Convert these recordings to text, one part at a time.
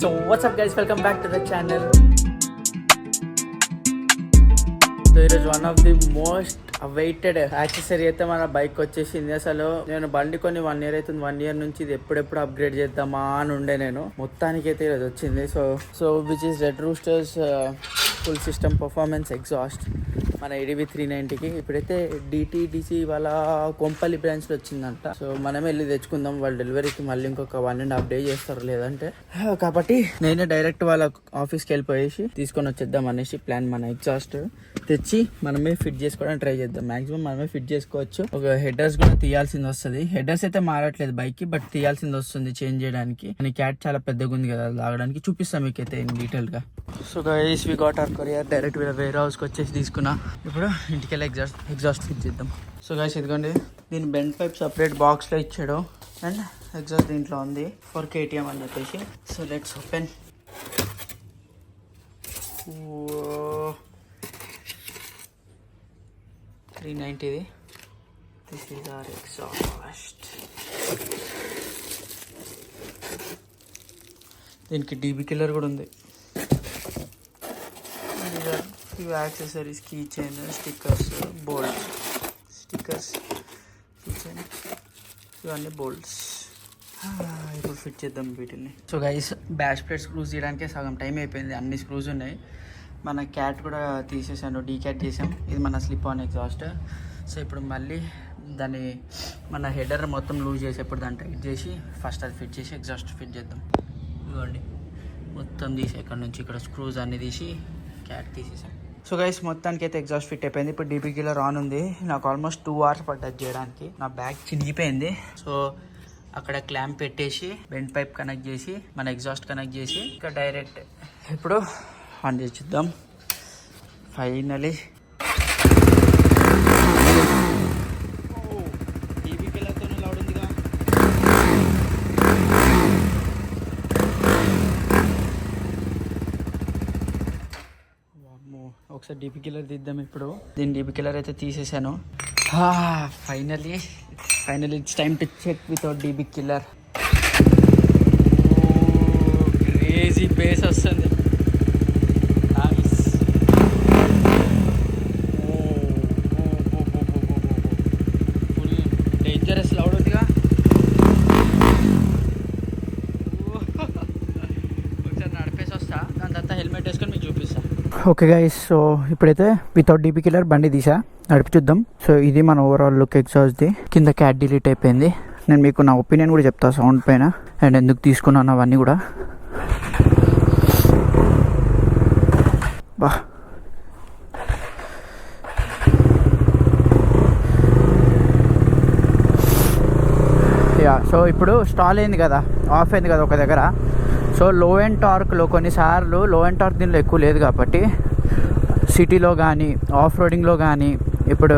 So what's up guys, welcome back to the channel. So ఈరోజు one of the most awaited accessory అయితే మన bike వచ్చేసింది. అసలు నేను బండి కొన్ని 1 year అవుతుంది. 1 year నుంచి ఇది ఎప్పుడెప్పుడు అప్గ్రేడ్ చేద్దామా అని ఉండే నేను. మొత్తానికి అయితే ఇది వచ్చింది. So which is Red Roosters full system performance exhaust మన ADV 390కి. ఇప్పుడైతే DTDC వాళ్ళ కొంపల్లి బ్రాంచ్లో వచ్చిందంట. సో మనమే వెళ్ళి తెచ్చుకుందాం. వాళ్ళ డెలివరీకి మళ్ళీ ఇంకొక 1.5 days చేస్తారు లేదంటే. కాబట్టి నేనే డైరెక్ట్ వాళ్ళ ఆఫీస్కి వెళ్ళిపోయేసి తీసుకొని వచ్చేద్దాం అనేసి ప్లాన్. మన ఎగ్జాస్ట్ తెచ్చి మనమే ఫిట్ చేసుకోవడానికి ట్రై చేద్దాం. మాక్సిమం మనమే ఫిట్ చేసుకోవచ్చు. ఒక హెడర్స్ కూడా తీయాల్సింది వస్తుంది. హెడర్స్ అయితే మారట్లేదు బైక్ కి, బట్ తీయాల్సింది వస్తుంది చేంజ్ చేయడానికి. అని క్యాట్ చాలా పెద్దగా ఉంది కదా, లాగడానికి చూపిస్తాం మీకు అయితే డీటెయిల్ గా. So guys we got our courier. Direct వీళ్ళ వేర్ హౌస్ కి వచ్చేసి తీసుకున్నా. ఇప్పుడు ఇంటికి వెళ్ళి ఎగ్జాస్ట్ ఫిట్ చేద్దాం. సో గైస్ ఇదిగోండి, దీని బెండ్ పైప్ సపరేట్ బాక్స్ లో ఇచ్చాడు అండ్ ఎగ్జాస్ట్ దీంట్లో ఉంది ఫర్ KTM అని చెప్పేసి. So let's open. 390 this is our exhaust. దీనికి DB కిల్లర్ కూడా ఉంది. ఇవి accessories, key chain, stickers, bolts, key chain, ఇవన్నీ బోల్ట్స్. ఇప్పుడు ఫిట్ చేద్దాం వీటిని. So guys, bash plate screws తీయడానికి సగం టైం అయిపోయింది. అన్ని స్క్రూస్ ఉన్నాయి. మన క్యాట్ కూడా తీసేసాను, డీక్యాట్ చేసాం. ఇది మన స్లిప్ ఆన్ ఎగ్జాస్ట్. సో ఇప్పుడు మళ్ళీ దాన్ని మన హెడర్ మొత్తం లూజ్ చేసేప్పుడు దాన్ని టైట్ చేసి ఫస్ట్ అది ఫిట్ చేసి ఎగ్జాస్ట్ ఫిట్ చేద్దాం. ఇవ్వండి, మొత్తం తీసి ఇక్కడ నుంచి ఇక్కడ స్క్రూస్ అన్ని తీసి క్యాట్ తీసేసాం. సో గైస్, మొత్తానికి అయితే ఎగ్జాస్ట్ ఫిట్ అయిపోయింది. ఇప్పుడు DB కిల్లర్ ఆన్ ఉంది. నాకు ఆల్మోస్ట్ 2 hours పడ్డది చేయడానికి. నా బ్యాగ్ చినిగిపోయింది. సో అక్కడ క్లాంప్ పెట్టేసి బెండ్ పైప్ కనెక్ట్ చేసి మన ఎగ్జాస్ట్ కనెక్ట్ చేసి ఇక్కడ డైరెక్ట్ ఇప్పుడు ఆన్ చేసి చూద్దాం. ఫైనలీ DB కిల్లర్తో లౌడ్ ఉందిగా. ఒకసారి DB కిల్లర్ తీద్దాం. ఇప్పుడు దీని DB కిల్లర్ అయితే తీసేసాను. Finally it's time to check without DB killer. Crazy bass వస్తుంది. ఫుల్ డేంజరస్ లౌడ్ ఉందిగా. ఒకసారి నడిపేసి వస్తా, దాని తర్వాత హెల్మెట్ వేసుకొని మీకు చూపిస్తా. ఓకే గైస్, సో ఇప్పుడైతే వితౌట్ DB కిల్లర్ బండి తీసా, నడిపి చూద్దాం. సో ఇది మన ఓవరాల్ లుక్ ఎగ్జాస్ట్ది. కింద క్యాట్ డిలీట్ అయిపోయింది. నేను మీకు నా ఒపీనియన్ కూడా చెప్తా సౌండ్ పైన అండ్ ఎందుకు తీసుకున్నాను అవన్నీ కూడా. బా సో ఇప్పుడు స్టాల్ అయింది కదా, ఆఫ్ అయింది కదా ఒక దగ్గర. సో లో ఎండ్ టార్క్లో కొన్నిసార్లు లో ఎండ్ టార్క్ దీనిలో ఎక్కువ లేదు కాబట్టి సిటీలో కానీ ఆఫ్ రోడింగ్లో కానీ, ఇప్పుడు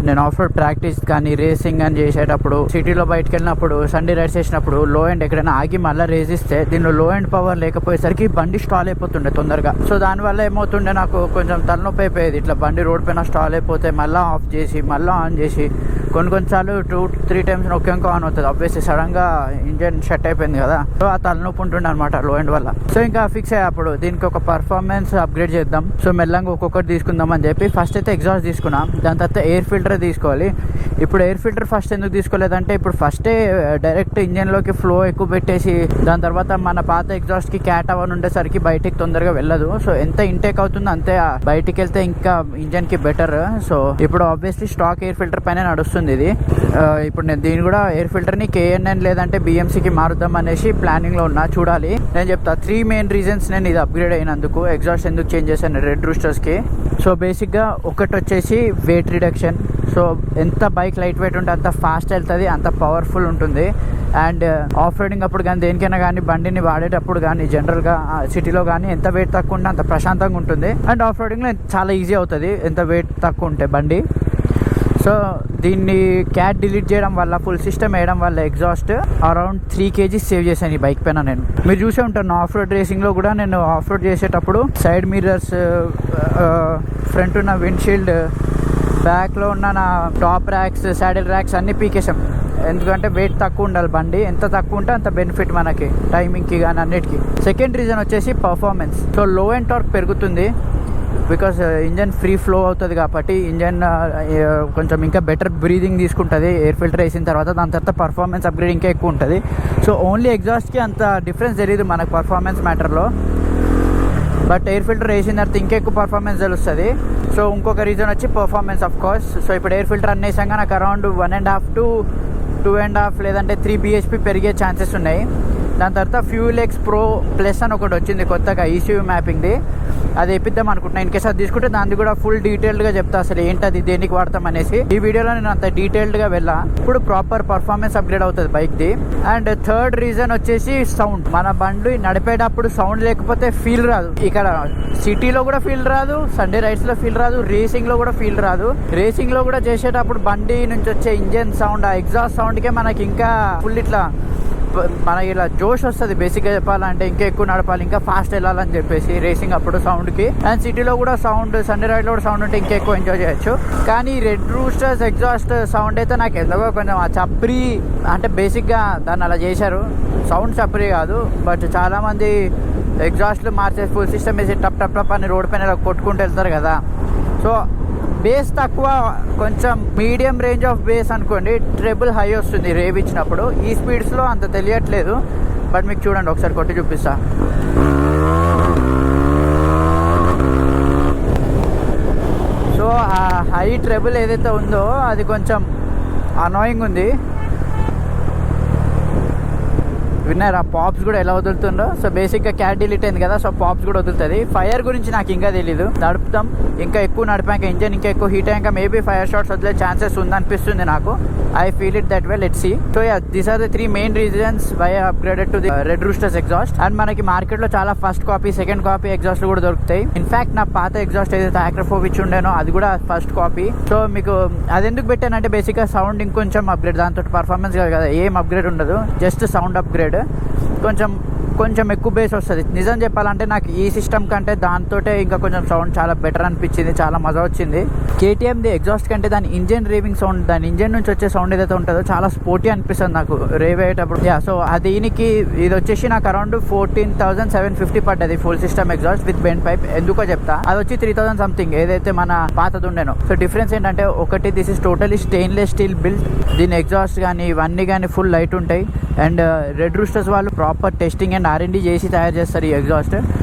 నేను ఆఫ్ రోడ్ ప్రాక్టీస్ కానీ రేసింగ్ అని చేసేటప్పుడు సిటీలో బయటకు వెళ్ళినప్పుడు సండే రైడ్స్ చేసినప్పుడు లో ఎండ్ ఎక్కడైనా ఆగి మళ్ళీ రేసిస్తే దీనిలో లో ఎండ్ పవర్ లేకపోయేసరికి బండి స్టాల్ అయిపోతుండే తొందరగా. సో దానివల్ల ఏమవుతుండే, నాకు కొంచెం తలనొప్పి అయిపోయేది. ఇట్లా బండి రోడ్ పైన స్టాల్ అయిపోతే మళ్ళీ ఆఫ్ చేసి మళ్ళీ ఆన్ చేసి కొన్నిసార్లు 2-3 times ఒకే ఆన్ అవుతుంది. ఆబ్వియస్లీ సడన్ గా ఇంజన్ షట్ అయిపోయింది కదా. సో ఆ తలనొప్పి ఉంటుండే అనమాట లో ఎండ్ వల్ల. సో ఇంకా ఫిక్స్ అయ్యేప్పుడు దీనికి ఒక పర్ఫార్మెన్స్ అప్గ్రేడ్ చేద్దాం. సో మెల్లగా ఒక్కొక్కటి తీసుకుందాం అని చెప్పి ఫస్ట్ అయితే ఎగ్జాస్ట్ తీసుకున్నాం. దాని తర్వాత ఎయిర్ ఫిల్టర్ తీసుకోవాలి. ఇప్పుడు ఎయిర్ ఫిల్టర్ ఫస్ట్ ఎందుకు తీసుకోలేదంటే, ఇప్పుడు ఫస్టే డైరెక్ట్ ఇంజన్లోకి ఫ్లో ఎక్కువ పెట్టేసి దాని తర్వాత మన పాత ఎగ్జాస్ట్కి క్యాట్ అవన్ ఉండేసరికి బయటికి తొందరగా వెళ్ళదు. సో ఎంత ఇంటేక్ అవుతుందో అంతే బయటికి వెళ్తే ఇంకా ఇంజన్కి బెటర్. సో ఇప్పుడు ఆబ్వియస్లీ స్టాక్ ఎయిర్ ఫిల్టర్ పైన నడుస్తుంది ఇది. ఇప్పుడు నేను దీన్ని కూడా ఎయిర్ ఫిల్టర్ని KN9 లేదంటే BMCకి మారుద్దాం అనేసి ప్లానింగ్లో ఉన్నా. చూడాలి. నేను చెప్తా 3 main reasons నేను ఇది అప్గ్రేడ్ అయినందుకు, ఎగ్జాస్ట్ ఎందుకు చేంజ్ చేశాను రెడ్ రూస్టర్స్కి. సో బేసిక్గా ఒకటి వచ్చేసి వెయిట్ రిడక్షన్. సో ఎంత బైక్ లైట్ వెయిట్ ఉంటే అంత ఫాస్ట్ వెళ్తుంది, అంత పవర్ఫుల్ ఉంటుంది. అండ్ ఆఫ్ రోడింగ్ అప్పుడు కానీ దేనికైనా కానీ బండిని వాడేటప్పుడు కానీ జనరల్గా సిటీలో కానీ ఎంత వెయిట్ తక్కువ ఉంటే అంత ప్రశాంతంగా ఉంటుంది. అండ్ ఆఫ్ రోడింగ్లో చాలా ఈజీ అవుతుంది ఎంత వెయిట్ తక్కువ ఉంటే బండి. సో దీన్ని క్యాట్ డిలీట్ చేయడం వల్ల, ఫుల్ సిస్టమ్ వేయడం వల్ల ఎగ్జాస్ట్ అరౌండ్ 3 kgs సేవ్ చేశాను ఈ బైక్ పైన. నేను మీరు చూసే ఉంటాను ఆఫ్ రోడ్ రేసింగ్లో కూడా, నేను ఆఫ్ రోడ్ చేసేటప్పుడు సైడ్ మిర్రర్స్, ఫ్రంట్ ఉన్న విండ్షీల్డ్, బ్యాక్లో ఉన్న నా టాప్ ర్యాక్స్, సాడిల్ ర్యాక్స్ అన్నీ పీకేసాం. ఎందుకంటే వెయిట్ తక్కువ ఉండాలి బండి, ఎంత తక్కువ ఉంటే అంత బెనిఫిట్ మనకి టైమింగ్కి కానీ అన్నిటికీ. సెకండ్ రీజన్ వచ్చేసి పర్ఫార్మెన్స్. సో లో అండ్ టార్క్ పెరుగుతుంది బికాస్ ఇంజన్ ఫ్రీ ఫ్లో అవుతుంది కాబట్టి ఇంజన్ కొంచెం ఇంకా బెటర్ బ్రీదింగ్ తీసుకుంటుంది ఎయిర్ ఫిల్టర్ వేసిన తర్వాత. దాని తర్వాత పర్ఫార్మెన్స్ అప్గ్రేడ్ ఇంకా ఎక్కువ ఉంటుంది. సో ఓన్లీ ఎగ్జాస్ట్కి అంత డిఫరెన్స్ తెలియదు మనకు పర్ఫార్మెన్స్ మ్యాటర్లో, బట్ ఎయిర్ ఫిల్టర్ వేసిన తర్వాత ఇంకా ఎక్కువ పర్ఫార్మెన్స్ తెలుస్తుంది. సో ఇంకొక రీజన్ వచ్చి పర్ఫార్మెన్స్ ఆఫ్ కోర్స్. సో ఇప్పుడు ఎయిర్ ఫిల్టర్ అన్నేసాక నాకు అరౌండ్ 1.5 to 2.5 లేదంటే 3 bhp పెరిగే ఛాన్సెస్ ఉన్నాయి. దాని తర్వాత ఫ్యూల్ ఎక్స్ ప్రో ప్లస్ అని ఒకటి వచ్చింది కొత్తగా ECU మ్యాపింగ్ది, అది వేపిద్దాం అనుకుంటున్నాను. ఇన్ కేసు అది తీసుకుంటే దాన్ని కూడా ఫుల్ డీటెయిల్డ్గా చెప్తా అసలు ఏంటది దేనికి వాడతాం అనేసి. ఈ వీడియోలో నేను అంత డీటెయిల్డ్గా వెళ్ళా. ఇప్పుడు ప్రాపర్ పర్ఫార్మెన్స్ అప్గ్రేడ్ అవుతుంది బైక్ది. అండ్ థర్డ్ రీజన్ వచ్చేసి సౌండ్. మన బండి నడిపేటప్పుడు సౌండ్ లేకపోతే ఫీల్ రాదు. ఇక్కడ సిటీలో కూడా ఫీల్ రాదు, సండే రైడ్స్లో ఫీల్ రాదు, రేసింగ్లో కూడా ఫీల్ రాదు. రేసింగ్లో కూడా చేసేటప్పుడు బండి నుంచి వచ్చే ఇంజన్ సౌండ్, ఆ ఎగ్జాస్ట్ సౌండ్కే మనకి ఇంకా ఫుల్ ఇట్లా మనకి ఇలా జోష్ వస్తుంది. బేసిక్గా చెప్పాలంటే ఇంకా ఎక్కువ నడపాలి, ఇంకా ఫాస్ట్ వెళ్ళాలని చెప్పేసి రేసింగ్ అప్పుడు సౌండ్కి. అండ్ సిటీలో కూడా సౌండ్, సండే రైడ్లో కూడా సౌండ్ ఉంటే ఇంకా ఎక్కువ ఎంజాయ్ చేయొచ్చు. కానీ రెడ్ రూస్టర్స్ ఎగ్జాస్ట్ సౌండ్ అయితే నాకు ఎందుకో కొంచెం ఆ చప్రీ, అంటే బేసిక్గా దాన్ని అలా చేశారు. సౌండ్ చప్రీ కాదు, బట్ చాలామంది ఎగ్జాస్ట్లు మార్చే ఫుల్ సిస్టమ్ వేసి టప్ టప్ టప్ అని రోడ్ పైన కొట్టుకుంటూ వెళ్తారు కదా. సో బేస్ తక్కువ, కొంచెం మీడియం రేంజ్ ఆఫ్ బేస్ అనుకోండి, ట్రెబుల్ హై వస్తుంది రేవ్ ఇచ్చినప్పుడు. ఈ స్పీడ్స్లో అంత తెలియట్లేదు, బట్ మీకు చూడండి ఒకసారి కొట్టి చూపిస్తా. సో ఆ హై ట్రెబుల్ ఏదైతే ఉందో అది కొంచెం అనాయింగ్ ఉంది. విన్నారా పాప్స్ కూడా ఎలా వదులుతుందో? సో బేసిక్గా క్యాట్ డిలీట్ అయింది కదా, సో పాప్స్ కూడా వదులుతుంది. ఫైర్ గురించి నాకు ఇంకా తెలీదు, నడుపుతాం ఇంకా ఎక్కువ నడిపాక ఇంజన్ ఇంకా ఎక్కువ హీట్ అయ్యాక మేబీ ఫైర్ షాట్స్ వదిలే ఛాన్సెస్ ఉందనిపిస్తుంది నాకు. I feel it that way, let's see. So these are the 3 main reasons why I upgraded to the Red Roosters exhaust. And మనకి మార్కెట్లో చాలా ఫస్ట్ కాపీ, సెకండ్ కాపీ ఎగ్జాస్ట్లు కూడా దొరుకుతాయి. ఇన్ఫాక్ట్ నా పాత ఎగ్జాస్ట్ ఏదైతే ఆక్రఫోవిచ్ ఉండేనో అది కూడా ఫస్ట్ కాపీ. సో మీకు అది ఎందుకు పెట్టానంటే బేసిక్గా సౌండ్ ఇంకొంచెం అప్గ్రేడ్, దాంతో పర్ఫార్మెన్స్ కాదు కదా, ఏం అప్గ్రేడ్ ఉండదు, జస్ట్ సౌండ్ అప్గ్రేడ్. కొంచెం ఎక్కువ బేస్ వస్తుంది. నిజం చెప్పాలంటే నాకు ఈ సిస్టమ్ కంటే దాంతో ఇంకా కొంచెం సౌండ్ చాలా బెటర్ అనిపించింది, చాలా మజా వచ్చింది. KTMది ఎగ్జాస్ట్ కంటే దాని ఇంజన్ రేవింగ్ సౌండ్, దాని ఇంజన్ నుంచి వచ్చే సౌండ్ ఏదైతే ఉంటుందో చాలా స్పోర్టీ అనిపిస్తుంది నాకు రేవ్ అయ్యేటప్పుడు. సో దీనికి ఇది వచ్చేసి నాకు అరౌండ్ 14,750 పడ్డది full system exhaust with bend pipe. ఎందుకో చెప్తా, అది వచ్చి 3,000 సంథింగ్ ఏదైతే మన పాతది ఉండేనో. సో డిఫరెన్స్ ఏంటంటే ఒకటి, this is totally stainless steel build. దీని ఎగ్జాస్ట్ కానీ ఇవన్నీ కానీ ఫుల్ లైట్ ఉంటాయి. అండ్ రెడ్ రూస్టర్స్ వాళ్ళు ప్రాపర్ టెస్టింగ్ అండ్ R&D చేసి తయారు చేస్తారు ఈ ఎగ్జాస్ట్.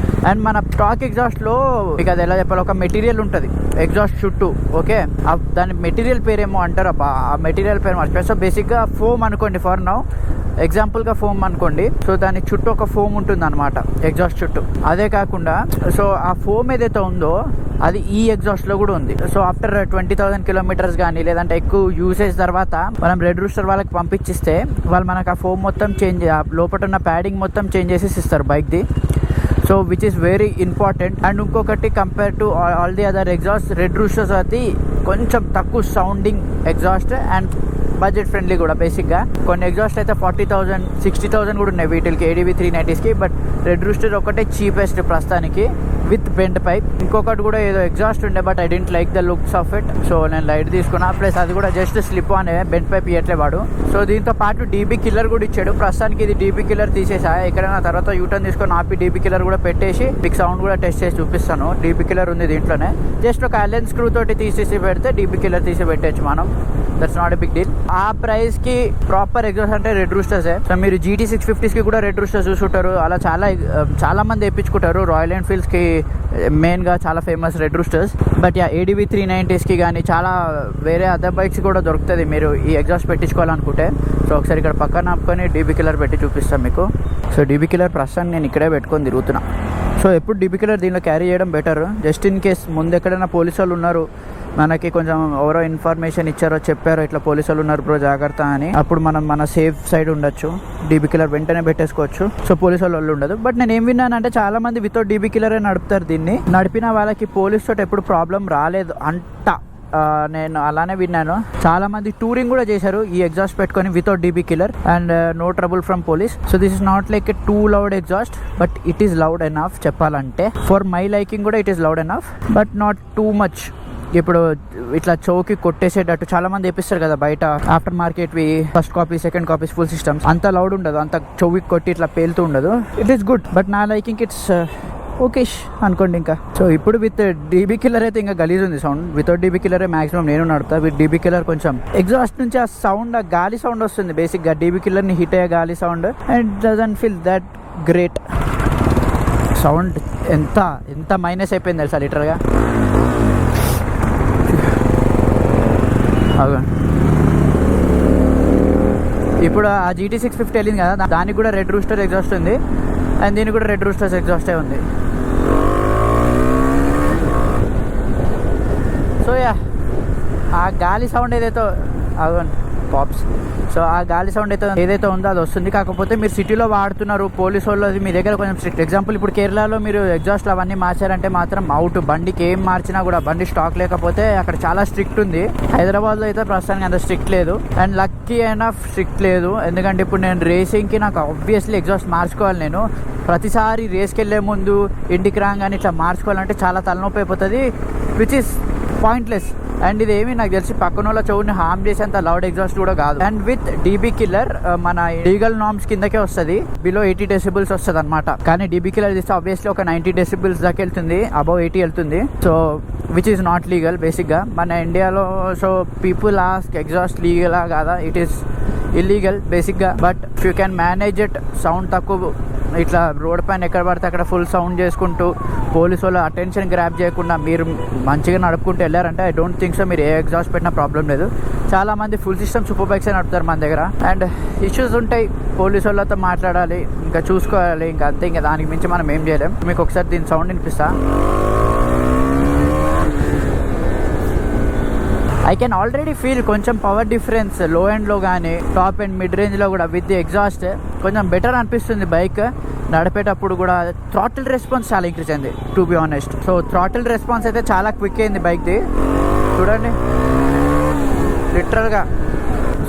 అండ్ మన స్టాక్ ఎగ్జాస్ట్లో మీకు అది ఎలా చెప్పాలి, ఒక మెటీరియల్ ఉంటుంది ఎగ్జాస్ట్ చుట్టూ, ఓకే, దాని మెటీరియల్ పేరేమో అంటారు, ఆ మెటీరియల్ పేరు మర్చిపోయి. సో బేసిక్గా ఫోమ్ అనుకోండి, ఫర్ నౌ ఎగ్జాంపుల్గా ఫోమ్ అనుకోండి. సో దాని చుట్టూ ఒక ఫోమ్ ఉంటుంది అనమాట ఎగ్జాస్ట్ చుట్టూ. అదే కాకుండా సో ఆ ఫోమ్ ఏదైతే ఉందో అది ఈ ఎగ్జాస్ట్లో కూడా ఉంది. సో ఆఫ్టర్ 20,000 కిలోమీటర్స్ కానీ లేదంటే ఎక్కువ యూసేజ్ తర్వాత మనం రెడ్ రూస్టర్ వాళ్ళకి పంపించిస్తే వాళ్ళు మనకు ఆ ఫోమ్ మొత్తం చేంజ్, లోపల ఉన్న ప్యాడింగ్ మొత్తం చేంజ్ చేసి ఇస్తారు బైక్ది. So which is very important. And ఇంకొకటి, compare to all the other exhaust, Red Roosters అది కొంచెం తక్కువ sounding exhaust and budget friendly కూడా. బేసిక్గా కొన్ని ఎగ్జాస్ట్ అయితే 40,000, 60,000 కూడా ఉన్నాయి వీటికి ADV 390కి. బట్ రెడ్ రూస్టర్ ఒకటే చీపెస్ట్ ప్రస్తుతానికి విత్ బెండ్ పైప్. ఇంకొకటి కూడా ఏదో ఎగ్జాస్ట్ ఉండే, but I don't like the looks of it. So నేను లైట్ తీసుకున్నా, ప్లస్ అది కూడా just slip on, bend pipe ఇవ్వట్లే వాడు. సో దీంతో పాటు DB కిల్లర్ కూడా ఇచ్చాడు. ప్రస్తుతానికి ఇది DB కిల్లర్ తీసేసా, ఎక్కడైనా తర్వాత యూటర్న్ తీసుకొని ఆపి DB కిల్లర్ కూడా పెట్టేసి మీకు సౌండ్ కూడా టెస్ట్ చేసి చూపిస్తాను. DB కిల్లర్ ఉంది దీంట్లోనే, జస్ట్ ఒక అలెన్ స్క్రూ తోటి తీసేసి పెడితే DB కిల్లర్ తీసి పెట్టచ్చు మనం. That's not a big deal. ఆ ప్రైస్కి ప్రాపర్ ఎగ్జాస్ట్ అంటే రెడ్ రూస్టర్సే. సో మీరు GT 650కి కూడా రెడ్ రూస్టర్స్ చూసుంటారు, అలా చాలా మంది వేయించుకుంటారు. రాయల్ ఎన్ఫీల్డ్స్కి మెయిన్గా చాలా ఫేమస్ రెడ్ రూస్టర్స్. బట్ ADV 390కి కానీ చాలా వేరే అదర్ బైక్స్ కూడా దొరుకుతుంది మీరు ఈ ఎగ్జాస్ట్ పెట్టించుకోవాలనుకుంటే. సో ఒకసారి ఇక్కడ పక్కన ఆపుకొని DB కిల్లర్ పెట్టి చూపిస్తాను మీకు. సో DB కిల్లర్ ప్రస్తుతం నేను ఇక్కడే పెట్టుకొని తిరుగుతున్నా. సో ఎప్పుడు DB కిల్లర్ దీనిలో క్యారీ చేయడం బెటర్, జస్ట్ ఇన్ కేస్ ముందు ఎక్కడైనా పోలీసు వాళ్ళు ఉన్నారు, మనకి కొంచెం ఎవరో ఇన్ఫర్మేషన్ ఇచ్చారో చెప్పారో ఇట్లా పోలీసు వాళ్ళు ఉన్నారు బ్రో జాగ్రత్త అని, అప్పుడు మనం మన సేఫ్ సైడ్ ఉండొచ్చు. DB కిల్లర్ వెంటనే పెట్టేసుకోవచ్చు. సో పోలీసు వాళ్ళు ఉండదు. బట్ నేను ఏం విన్నానంటే చాలా మంది వితౌట్ DB కిల్లరే నడుపుతారు దీన్ని. నడిపిన వాళ్ళకి పోలీస్ తోటి ఎప్పుడు ప్రాబ్లం రాలేదు అంట, నేను అలానే విన్నాను. చాలా మంది టూరింగ్ కూడా చేశారు ఈ ఎగ్జాస్ట్ పెట్టుకొని without DB killer and no trouble from police. So this is not like a too loud exhaust, but it is loud enough చెప్పాలంటే. ఫర్ మై లైకింగ్ కూడా it is loud enough, but not too much. ఇప్పుడు ఇట్లా చౌకి కొట్టేసేటట్టు చాలా మంది వేపిస్తారు కదా బయట ఆఫ్టర్ మార్కెట్వి, first copy second copies full systems. అంత లౌడ్ ఉండదు, అంత చౌకి కొట్టి ఇట్లా పేలుతూ ఉండదు. ఇట్ ఈస్ గుడ్, బట్ నా లైకింగ్ ఇట్స్ ఓకేష్ అనుకోండి ఇంకా. సో ఇప్పుడు విత్ డీబీ కిల్లర్ అయితే ఇంకా గలీజ్ ఉంది సౌండ్. వితౌట్ డీబీ కిల్లరే మాక్సిమం నేను నడుపుతా. విత్ డీబీ కిల్లర్ కొంచెం ఎగ్జాస్ట్ నుంచి ఆ సౌండ్, ఆ గాలి సౌండ్ వస్తుంది బేసిక్గా. డీబీ కిల్లర్ని హిట్ అయ్యే గాలి sound and doesn't feel that great. Sound ఎంత మైనస్ అయిపోయింది తెలుసా లిటరల్గా. ఇప్పుడు ఆ GT650 వెళ్ళింది కదా, దానికి కూడా రెడ్ రూస్టర్ ఎగ్జాస్ట్ ఉంది అండ్ దీనికి కూడా రెడ్ రూస్టర్స్ ఎగ్జాస్టే ఉంది. సో యా, ఆ గాలి సౌండ్ ఏదైతే పాప్స్, సో ఆ గాలి సౌండ్ ఏదైతే ఉందో అది వస్తుంది. కాకపోతే మీరు సిటీలో వాడుతున్నారు, పోలీసు వాళ్ళు మీ దగ్గర కొంచెం స్ట్రిక్ట్. ఎగ్జాంపుల్ ఇప్పుడు కేరళలో మీరు ఎగ్జాస్ట్లు అవన్నీ మార్చారంటే మాత్రం అవుట్. బండికి ఏం మార్చినా కూడా, బండి స్టాక్ లేకపోతే అక్కడ చాలా స్ట్రిక్ట్ ఉంది. హైదరాబాద్లో అయితే ప్రస్తుతానికి అంత స్ట్రిక్ట్ లేదు అండ్ లక్కీ అయినా స్ట్రిక్ట్ లేదు. ఎందుకంటే ఇప్పుడు నేను రేసింగ్కి నాకు ఆబ్వియస్లీ ఎగ్జాస్ట్ మార్చుకోవాలి. నేను ప్రతిసారి రేస్కి వెళ్ళే ముందు ఇంటికి రాగానే ఇట్లా మార్చుకోవాలంటే చాలా తలనొప్పి అయిపోతుంది, విచ్ ఇస్ పాయింట్లెస్. అండ్ ఇదేమి నాకు తెలిసి పక్కన వాళ్ళ చెవుని హార్మ్ చేసేంత లౌడ్ ఎగ్జాస్ట్ కూడా కాదు. అండ్ విత్ డీబీ కిల్లర్ మన లీగల్ నార్మ్స్ కిందకే వస్తుంది, బిలో 80 డెసిబుల్స్ వస్తుంది అనమాట. కానీ డీబీ కిల్లర్ తీస్తే ఆబ్వియస్లీ ఒక 90 డెసిబుల్స్ దాకా వెళ్తుంది, అబౌవ్ 80 వెళ్తుంది. So which is not legal బేసిక్గా మన ఇండియాలో. సో పీపుల్ ఆస్క్ ఎగ్జాస్ట్ లీగలా కాదా, ఇట్ ఈస్ ఇల్లీగల్ బేసిక్గా. But you can manage it. Sound తక్కువ, ఇట్లా రోడ్ పైన ఎక్కడ పడితే అక్కడ ఫుల్ సౌండ్ చేసుకుంటూ పోలీసు వాళ్ళు అటెన్షన్ గ్రాప్ చేయకుండా మీరు మంచిగా నడుపుకుంటూ వెళ్ళారంటే ఐ డోంట్ థింక్ సో మీరు ఏ ఎగ్జాస్ట్ పెట్టినా ప్రాబ్లం లేదు. చాలామంది ఫుల్ సిస్టమ్ సూపర్ బైక్స్ నడుపుతారు మన దగ్గర అండ్ ఇష్యూస్ ఉంటాయి, పోలీసు వాళ్ళతో మాట్లాడాలి, ఇంకా చూసుకోవాలి, ఇంకా అంతే. ఇంకా దానికి మించి మనం ఏం చేయలేం. మీకు ఒకసారి దీని సౌండ్ వినిపిస్తా. ఐ కెన్ ఆల్రెడీ ఫీల్ కొంచెం పవర్ డిఫరెన్స్ లో ఎండ్లో కానీ టాప్ అండ్ మిడ్ రేంజ్లో కూడా. విత్ ది ఎగ్జాస్ట్ కొంచెం బెటర్ అనిపిస్తుంది బైక్ నడిపేటప్పుడు కూడా. థ్రాటిల్ రెస్పాన్స్ చాలా ఇంక్రీజ్ అయింది to be honest. So throttle response అయితే చాలా క్విక్ అయింది బైక్ది, చూడండి లిటరల్గా.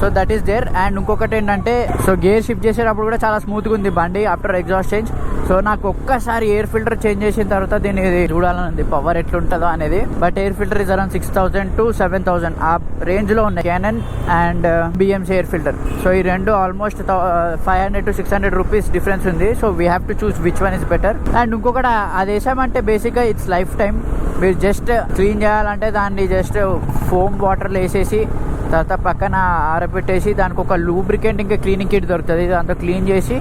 So that is there. And ఇంకొకటి ఏంటంటే, సో గేర్ షిఫ్ట్ చేసేటప్పుడు కూడా చాలా స్మూత్గా ఉంది బండి ఆఫ్టర్ ఎగ్జాస్ట్ చేంజ్. సో నాకు ఒక్కసారి ఎయిర్ ఫిల్టర్ చేంజ్ చేసిన తర్వాత దీన్ని చూడాలని పవర్ ఎట్లుంటుందో అనేది. But air filter is around 6000 to 7000 ఆ రేంజ్లో ఉన్నాయి, canon and BMC air filter. So ఈ రెండు ఆల్మోస్ట్ 500 to 600 రూపీస్ డిఫరెన్స్ ఉంది. So we have to choose which one is better. And ఇంకొకటి అది వేసామంటే బేసిక్గా ఇట్స్ లైఫ్ టైం. మీరు జస్ట్ క్లీన్ చేయాలంటే దాన్ని జస్ట్ ఫోమ్ వాటర్లో వేసేసి తర్వాత పక్కన ఆరబెట్టేసి దానికి ఒక లూబ్రికెంట్ ఇంకా క్లీనింగ్ కిట్ దొరుకుతుంది, దాంతో క్లీన్ చేసి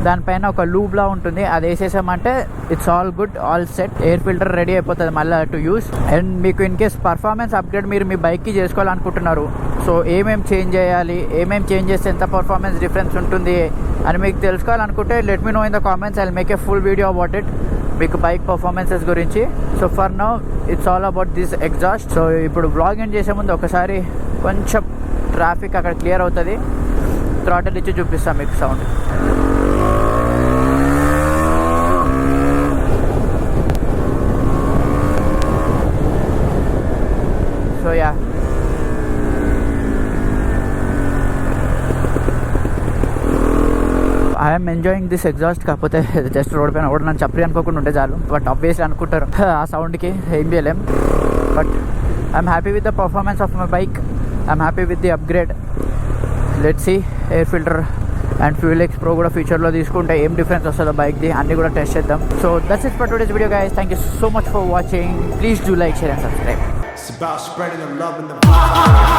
దానిపైన ఒక లూబ్లా ఉంటుంది, అది వేసేసామంటే it's all good, all set. Air filter ready అయిపోతుంది మళ్ళీ టు యూస్. అండ్ మీకు ఇన్ కేస్ పర్ఫార్మెన్స్ అప్గ్రేడ్ మీరు మీ బైక్కి చేసుకోవాలనుకుంటున్నారు, సో ఏమేమి చేంజ్ చేయాలి, ఏమేమి చేంజ్ చేస్తే ఎంత పర్ఫార్మెన్స్ డిఫరెన్స్ ఉంటుంది అని మీకు తెలుసుకోవాలనుకుంటే let me know in the comments. I will make a full video about it, మీకు బైక్ పర్ఫార్మెన్సెస్ గురించి. So for now it's all about this exhaust. So ఇప్పుడు బ్లాగ్ ఎండ్ చేసే ముందు ఒకసారి కొంచెం ట్రాఫిక్ అక్కడ క్లియర్ అవుతుంది, థ్రాటిల్ ఇచ్చి చూపిస్తాను మీకు sound. So yeah, I'm enjoying this exhaust. కాకపోతే జస్ట్ రోడ్ పైన కూడా నన్ను చప్పరి అనుకోకుండా ఉంటే చాలు, బట్ ఆబ్వియస్లీ అనుకుంటారు ఆ సౌండ్కి ఏం చేయలేం. But I'm happy with the performance of my bike, I'm happy with the upgrade. Let's see air filter and fuel X pro కూడా ఫ్యూచర్లో తీసుకుంటే ఏం డిఫరెన్స్ వస్తుందో బైక్ది అన్నీ కూడా టెస్ట్ చేద్దాం. So that's it for today's video guys. Thank you so much for watching. Please do like, share and subscribe. It's about spreading the love and the vibe.